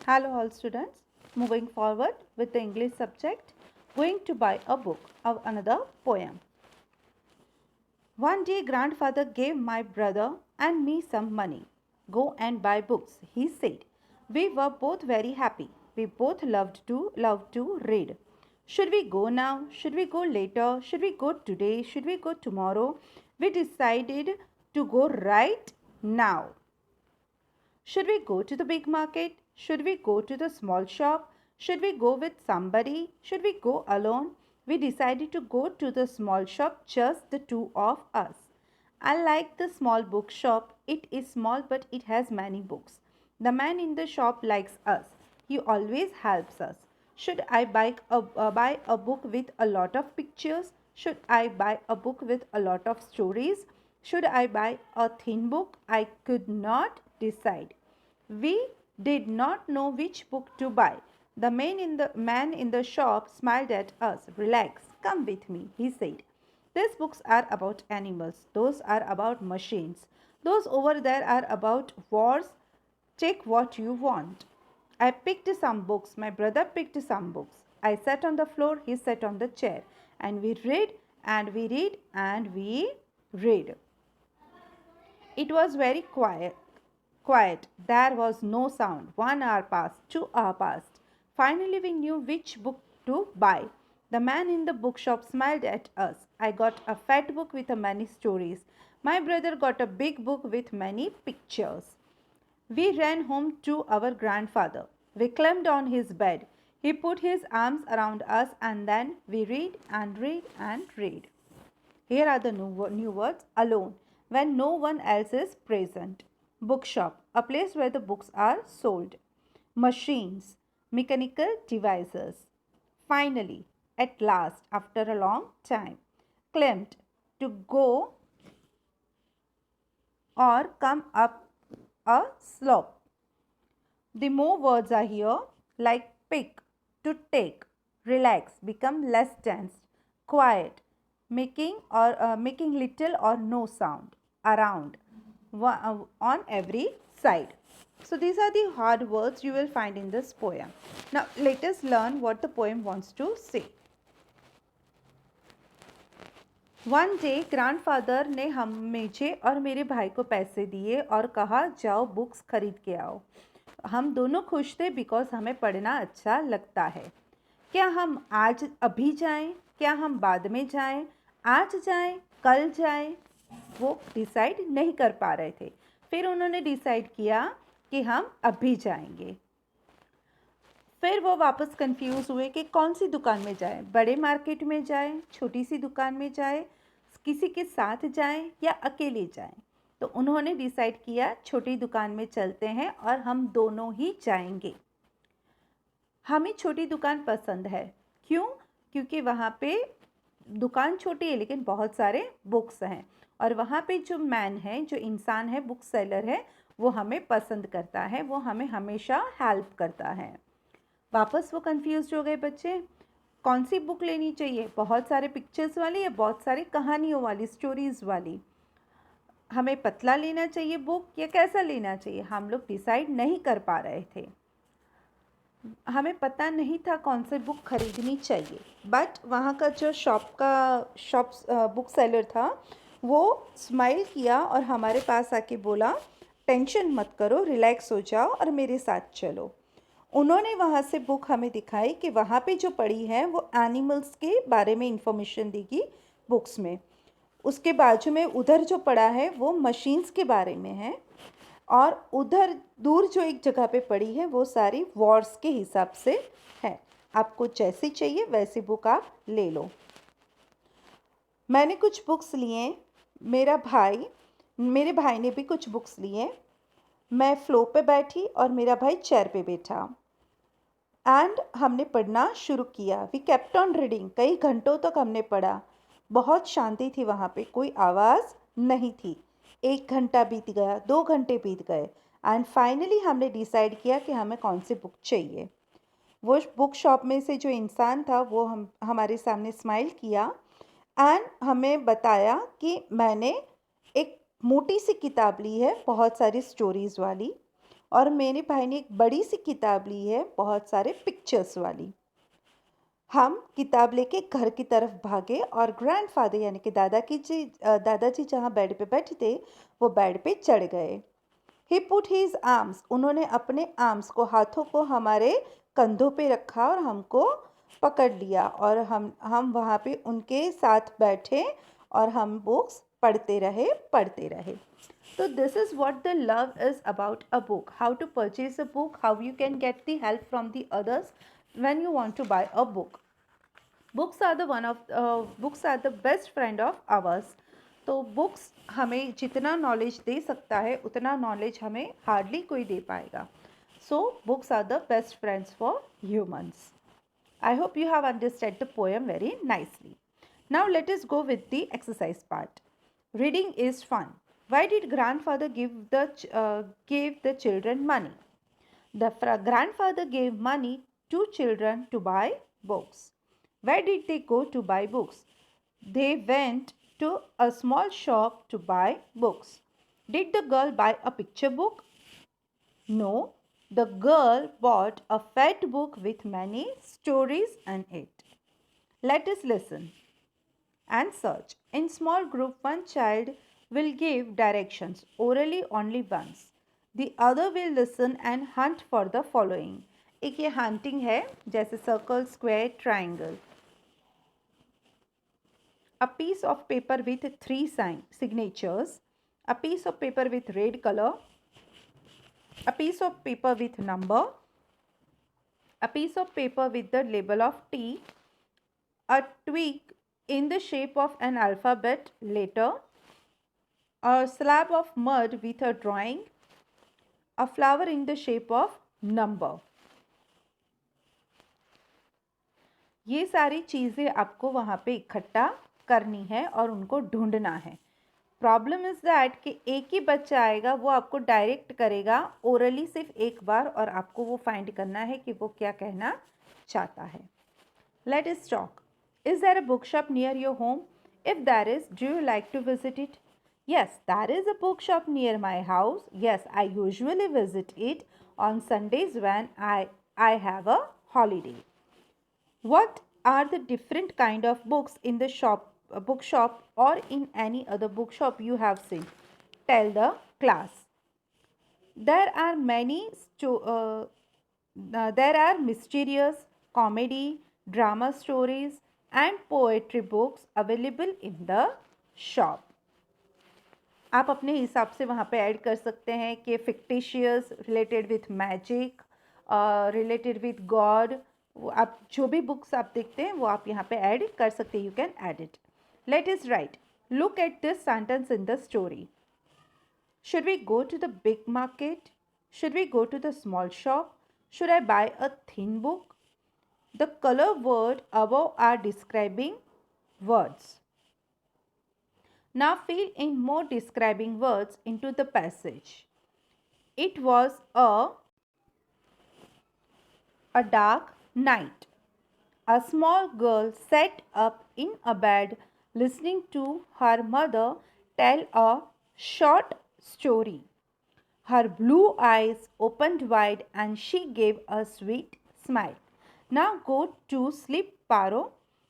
Hello all students. Moving forward with the English subject, going to buy a book of another poem. One day grandfather gave my brother and me some money. Go and buy books, he said. We were both very happy. We both loved to read. Should we go now? Should we go later? Should we go today? Should we go tomorrow? We decided to go right now. Should we go to the big market? Should we go to the small shop? Should we go with somebody? Should we go alone? We decided to go to the small shop, just the two of us. I like the small bookshop. It is small but it has many books. The man in the shop likes us. He always helps us. Should I buy a book with a lot of pictures? Should I buy a book with a lot of stories? Should I buy a thin book? I could not decide. We did not know which book to buy. The man in the shop smiled at us. Relax, come with me, he said. These books are about animals. Those are about machines. Those over there are about wars. Take what you want. I picked some books. My brother picked some books. I sat on the floor. He sat on the chair. And we read and we read and we read. It was very quiet. Quiet. There was no sound. 1 hour passed, 2 hours passed. Finally, we knew which book to buy. The man in the bookshop smiled at us. I got a fat book with many stories. My brother got a big book with many pictures. We ran home to our grandfather. We climbed on his bed. He put his arms around us and then we read and read and read. Here are the new words. Alone, when no one else is present. Bookshop, a place where the books are sold. Machines, mechanical devices. Finally, at last, after a long time. Climbed, to go or come up a slope. The more words are here, like pick, to take, relax, become less tense, quiet, making little or no sound, around, on every side. So these are the hard words you will find in this poem. Now let us learn what the poem wants to say. One day grandfather ने मुझे और मेरे भाई को पैसे दिए और कहा जाओ बुक्स खरीद के आओ. हम दोनों खुश थे बिकॉज हमें पढ़ना अच्छा लगता है. क्या हम आज अभी जाएं? क्या हम बाद में जाएं? आज जाएं? कल जाएं? वो डिसाइड नहीं कर पा रहे थे. फिर उन्होंने डिसाइड किया कि हम अभी जाएंगे. फिर वो वापस कंफ्यूज हुए कि कौन सी दुकान में जाएं. बड़े मार्केट में जाएं, छोटी सी दुकान में जाएं, किसी के साथ जाएं या अकेले जाएं. तो उन्होंने डिसाइड किया छोटी दुकान में चलते हैं और हम दोनों ही जाएंगे. हमें छोटी दुकान पसंद है. क्यों? क्योंकि वहाँ पे दुकान छोटी है लेकिन बहुत सारे बुक्स हैं और वहाँ पे जो मैन है, जो इंसान है, बुक सेलर है, वो हमें पसंद करता है, वो हमें हमेशा हेल्प करता है. वापस वो कंफ्यूज हो गए बच्चे. कौन सी बुक लेनी चाहिए? बहुत सारे पिक्चर्स वाली या बहुत सारी कहानियों वाली, स्टोरीज़ वाली? हमें पतला लेना चाहिए बुक या कैसा लेना चाहिए? हम लोग डिसाइड नहीं कर पा रहे थे. हमें पता नहीं था कौन सी बुक खरीदनी चाहिए. बट वहाँ का जो शॉप बुक सेलर था वो स्माइल किया और हमारे पास आके बोला टेंशन मत करो, रिलैक्स हो जाओ और मेरे साथ चलो. उन्होंने वहाँ से बुक हमें दिखाई कि वहाँ पे जो पड़ी है वो एनिमल्स के बारे में इंफॉर्मेशन देगी बुक्स में. उसके बाजू में उधर जो पड़ा है वो मशीन्स के बारे में है और उधर दूर जो एक जगह पे पड़ी है वो सारी वॉर्स के हिसाब से है. आपको जैसी चाहिए वैसी बुक आप ले लो. मैंने कुछ बुक्स लिए, मेरे भाई ने भी कुछ बुक्स लिए. मैं फ्लो पे बैठी और मेरा भाई चेयर पे बैठा एंड हमने पढ़ना शुरू किया. We kept on reading. कई घंटों तक हमने पढ़ा. बहुत शांति थी वहाँ पे, कोई आवाज़ नहीं थी. 1 घंटा बीत गया, 2 घंटे बीत गए एंड फाइनली हमने डिसाइड किया कि हमें कौन सी बुक चाहिए. वो बुक शॉप में से जो इंसान था वो हमारे सामने स्माइल किया एंड हमें बताया कि मैंने एक मोटी सी किताब ली है, बहुत सारी स्टोरीज़ वाली. और मेरे भाई ने एक बड़ी सी किताब ली है बहुत सारे पिक्चर्स वाली। हम किताब लेके घर की तरफ भागे और ग्रैंडफादर यानी कि दादाजी जहाँ बेड पे बैठे थे वो बेड पे चढ़ गए। ही पुट हिज आर्म्स, उन्होंने अपने आर्म्स को, हाथों को हमारे कंधों पे रखा और हमको पकड़ लिया और हम वहाँ पे उनके साथ बैठे और हम बुक्स पढ़ते रहे। So this is what the love is about a book. How to purchase a book, how you can get the help from the others when you want to buy a book. Books are the best friend of ours. तो books हमें जितना knowledge दे सकता है उतना knowledge हमें hardly कोई दे पाएगा. So books are the best friends for humans. I hope you have understood the poem very nicely. Now let us go with the exercise part. Reading is fun. Why did grandfather gave the children money? The grandfather gave money to children to buy books. Where did they go to buy books? They went to a small shop to buy books. Did the girl buy a picture book? No, the girl bought a fat book with many stories in it. Let us listen and search. In small group, one child will give directions orally only once. The other will listen and hunt for the following. एक ये hunting है जैसे circle, square, triangle. A piece of paper with three signatures. A piece of paper with red color. A piece of paper with number. A piece of paper with the label of T. A twig in the shape of an alphabet letter. A slab of mud with a drawing. A flower in the shape of number. ये सारी चीज़ें आपको वहाँ पे इकट्ठा करनी है और उनको ढूंढना है. प्रॉब्लम इज़ दैट कि एक ही बच्चा आएगा, वो आपको डायरेक्ट करेगा ओरली सिर्फ एक बार और आपको वो फाइंड करना है कि वो क्या कहना चाहता है. Let us talk. Is there a book shop near your home? If there is, do you like to visit it? Yes, there is a bookshop near my house. Yes, I usually visit it on Sundays when I have a holiday. What are the different kind of books in the bookshop or in any other bookshop you have seen? Tell the class. There are there are mysterious, comedy, drama stories and poetry books available in the shop. आप अपने हिसाब से वहाँ पे add कर सकते हैं कि fictitious, related with magic, related with God. आप जो भी बुक्स आप देखते हैं वो आप यहाँ पे ऐड कर सकते हैं. You can add it. Let's write. Look at this sentence in the story. Should we go to the big market? Should we go to the small shop? Should I buy a thin book? The colour word above are describing words. Now fill in more describing words into the passage. It was a dark night. A small girl sat up in a bed listening to her mother tell a short story. Her blue eyes opened wide and she gave a sweet smile. Now go to sleep, Paro.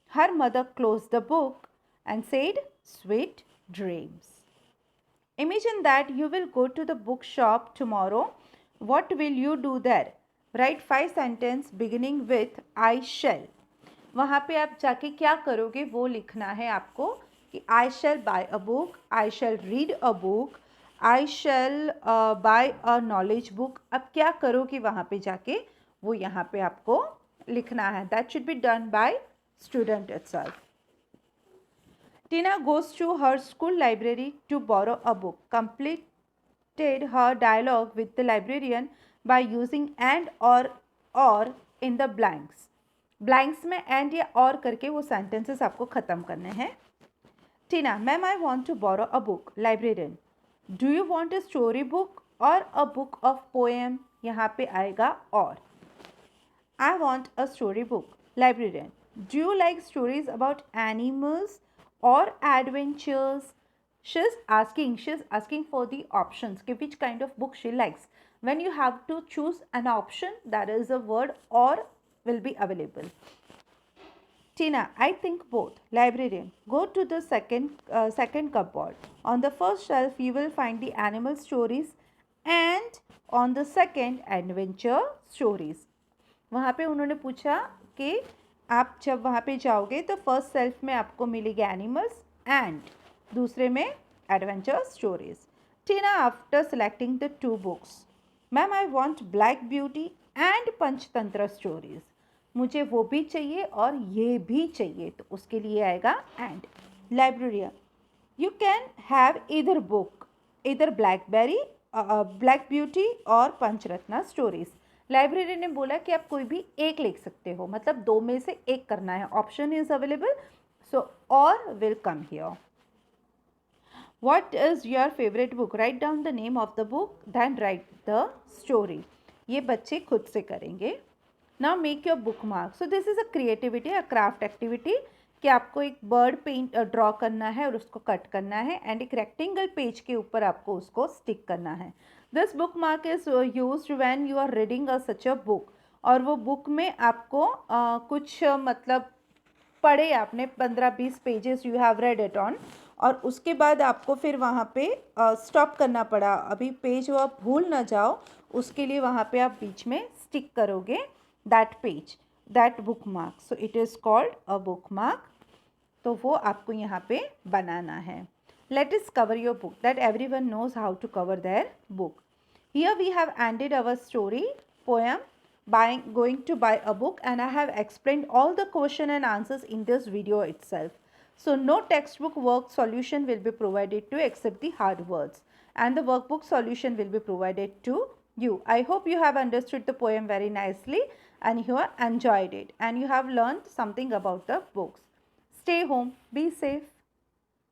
Her mother closed the book and said, sweet dreams. Imagine that you will go to the bookshop tomorrow. What will you do there? Write 5 sentences beginning with I shall. वहाँ पे आप जाके क्या करोगे वो लिखना है आपको कि I shall buy a book, I shall read a book, I shall buy a knowledge book. अब क्या करोगे वहाँ पे जाके वो यहाँ पे आपको लिखना है. That should be done by student itself. Tina goes to her school library to borrow a book. Completed her dialogue with the librarian by using and or in the blanks. Blanks में and या और करके वो sentences आपको ख़त्म करने हैं. Tina, ma'am, I want to borrow a book. Librarian, do you want a story book or a book of poem? यहाँ पे आएगा और. I want a story book. Librarian, do you like stories about animals or adventures? She's asking for the options. Which kind of book she likes. When you have to choose an option, that is a word or will be available. Tina, I think both. Librarian, go to the second cupboard. On the first shelf, you will find the animal stories and on the second, adventure stories. वहाँ पे उन्होंने पूछा कि आप जब वहाँ पे जाओगे तो फर्स्ट सेल्फ में आपको मिलेगी एनिमल्स एंड दूसरे में adventure stories. Tina, after selecting the two books, ma'am I want black beauty and Panchatantra stories. मुझे वो भी चाहिए और ये भी चाहिए, तो उसके लिए आएगा and. Librarian, you can have इधर बुक, इधर ब्लैकबेरी, ब्लैक ब्यूटी और पंचरत्ना स्टोरीज. लाइब्रेरी ने बोला कि आप कोई भी एक लिख सकते हो, मतलब दो में से एक करना है. Option is available, so our will come here. What is your favourite book? Write down the name of the book, then write the story. ये बच्चे खुद से करेंगे. Now make your bookmark. So this is a creativity, a craft activity कि आपको एक bird paint draw करना है और उसको कट करना है एंड एक रेक्टेंगल पेज के ऊपर आपको उसको स्टिक करना है. This bookmark is used when you are reading a such a book. और वो बुक में आपको कुछ मतलब पढ़े आपने 15-20 pages you have read it on, और उसके बाद आपको फिर वहाँ पे स्टॉप करना पड़ा. अभी पेज वो आप भूल ना जाओ, उसके लिए वहाँ पे आप बीच में स्टिक करोगे that page, that book mark. So it is called a book mark. तो वो आपको यहाँ पे बनाना है. Let us cover your book, that everyone knows how to cover their book. Here we have ended our story poem by going to buy a book, and I have explained all the question and answers in this video itself. So no textbook work solution will be provided to except the hard words, and the workbook solution will be provided to you. I hope you have understood the poem very nicely and you have enjoyed it and you have learned something about the books. Stay home, be safe.